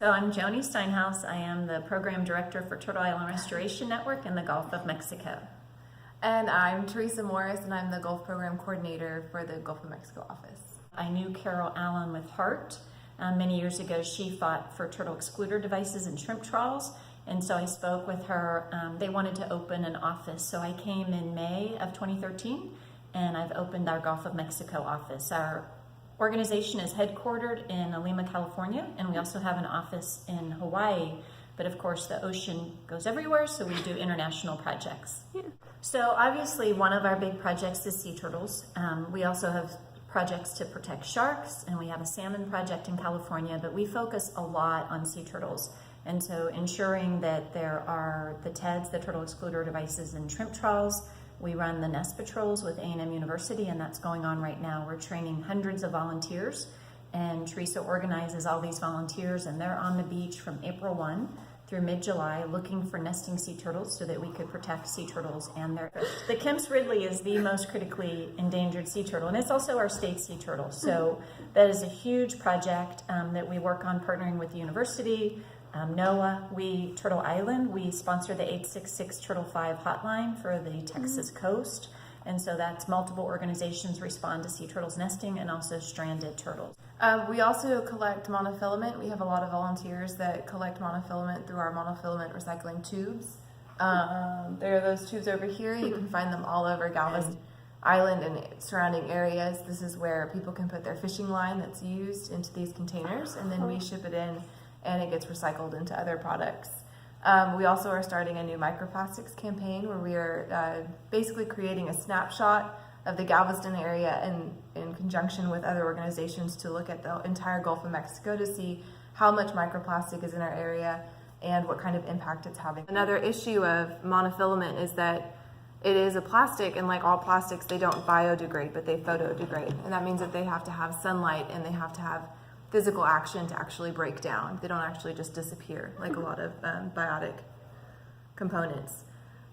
So I'm Joni Steinhaus. I am the Program Director for Turtle Island Restoration Network in the Gulf of Mexico. And I'm Teresa Morris, and I'm the Gulf Program Coordinator for the Gulf of Mexico office. I knew Carol Allen with Hart. Many years ago, she fought for turtle excluder devices and shrimp trawls, and so I spoke with her. They wanted to open an office, so I came in May of 2013, and I've opened our Gulf of Mexico office. Our organization is headquartered in Lima, California, and we also have an office in Hawaii. But of course, the ocean goes everywhere, so we do international projects. Yeah. So obviously, one of our big projects is sea turtles. We also have projects to protect sharks, and we have a salmon project in California, but we focus a lot on sea turtles. And so ensuring that there are the TEDs, the turtle excluder devices, and shrimp trawls. We run the nest patrols with A&M University, and that's going on right now. We're training hundreds of volunteers, and Teresa organizes all these volunteers, and they're on the beach from April 1 through mid-July looking for nesting sea turtles so that we could protect sea turtles and their fish. The Kemp's Ridley is the most critically endangered sea turtle, and it's also our state sea turtle. So that is a huge project that we work on partnering with the university, NOAA, Turtle Island, we sponsor the 866 Turtle 5 hotline for the Texas coast. And so that's multiple organizations respond to sea turtles nesting and also stranded turtles. We also collect monofilament. We have a lot of volunteers that collect monofilament through our monofilament recycling tubes. There are those tubes over here. You can find them all over Galveston Island and surrounding areas. This is where people can put their fishing line that's used into these containers, and then we ship it in and it gets recycled into other products. We also are starting a new microplastics campaign where we are basically creating a snapshot of the Galveston area in conjunction with other organizations to look at the entire Gulf of Mexico to see how much microplastic is in our area and what kind of impact it's having. Another issue of monofilament is that it is a plastic, and like all plastics, they don't biodegrade, but they photodegrade. And that means that they have to have sunlight and they have to have physical action to actually break down. They don't actually just disappear like a lot of biotic components.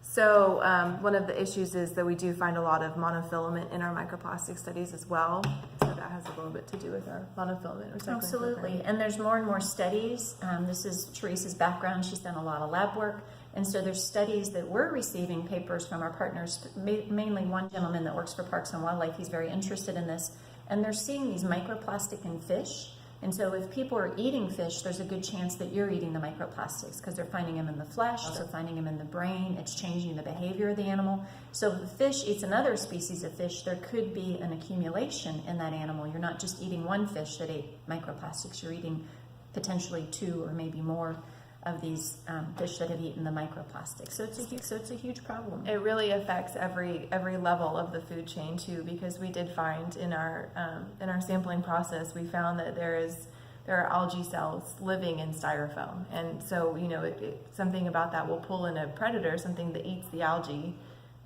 So one of the issues is that we do find a lot of monofilament in our microplastic studies as well. So that has a little bit to do with our monofilament recycling. Absolutely, program. and there's more and more studies. This is Teresa's background. She's done a lot of lab work. And so there's studies that we're receiving papers from our partners, mainly one gentleman that works for Parks and Wildlife. He's very interested in this. And they're seeing these microplastic in fish. And so if people are eating fish, there's a good chance that you're eating the microplastics because they're finding them in the flesh, also finding them in the brain. It's changing the behavior of the animal. So if the fish eats another species of fish, there could be an accumulation in that animal. You're not just eating one fish that ate microplastics. You're eating potentially two or maybe more of these fish that have eaten the microplastics. So it's a huge problem. It really affects every level of the food chain too, because we did find in our sampling process, we found that there are algae cells living in styrofoam, and so something about that will pull in a predator, something that eats the algae,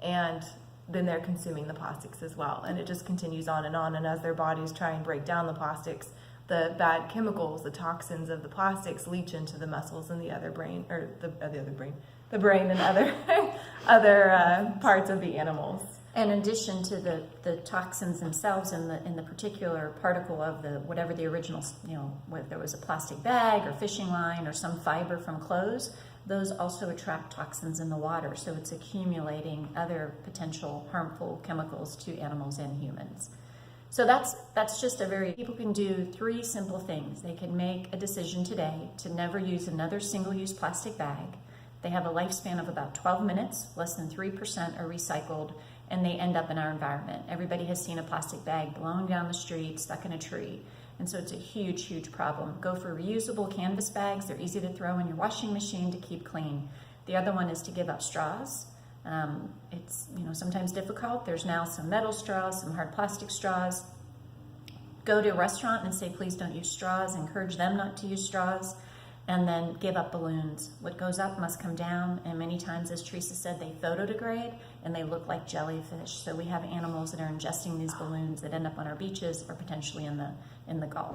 and then they're consuming the plastics as well, and it just continues on. And as their bodies try and break down the plastics, the bad chemicals, the toxins of the plastics leach into the muscles and the brain and other parts of the animals. In addition to the toxins themselves in the particular particle of whatever the original, whether there was a plastic bag or fishing line or some fiber from clothes, those also attract toxins in the water. So it's accumulating other potential harmful chemicals to animals and humans. So that's just people can do 3 simple things. They can make a decision today to never use another single-use plastic bag. They have a lifespan of about 12 minutes, less than 3% are recycled, and they end up in our environment. Everybody has seen a plastic bag blown down the street, stuck in a tree. And so it's a huge, huge problem. Go for reusable canvas bags. They're easy to throw in your washing machine to keep clean. The other one is to give up straws. It's sometimes difficult. There's now some metal straws, some hard plastic straws. Go to a restaurant and say, please don't use straws. Encourage them not to use straws. And then give up balloons. What goes up must come down. And many times, as Teresa said, they photodegrade and they look like jellyfish. So we have animals that are ingesting these balloons that end up on our beaches or potentially in the Gulf.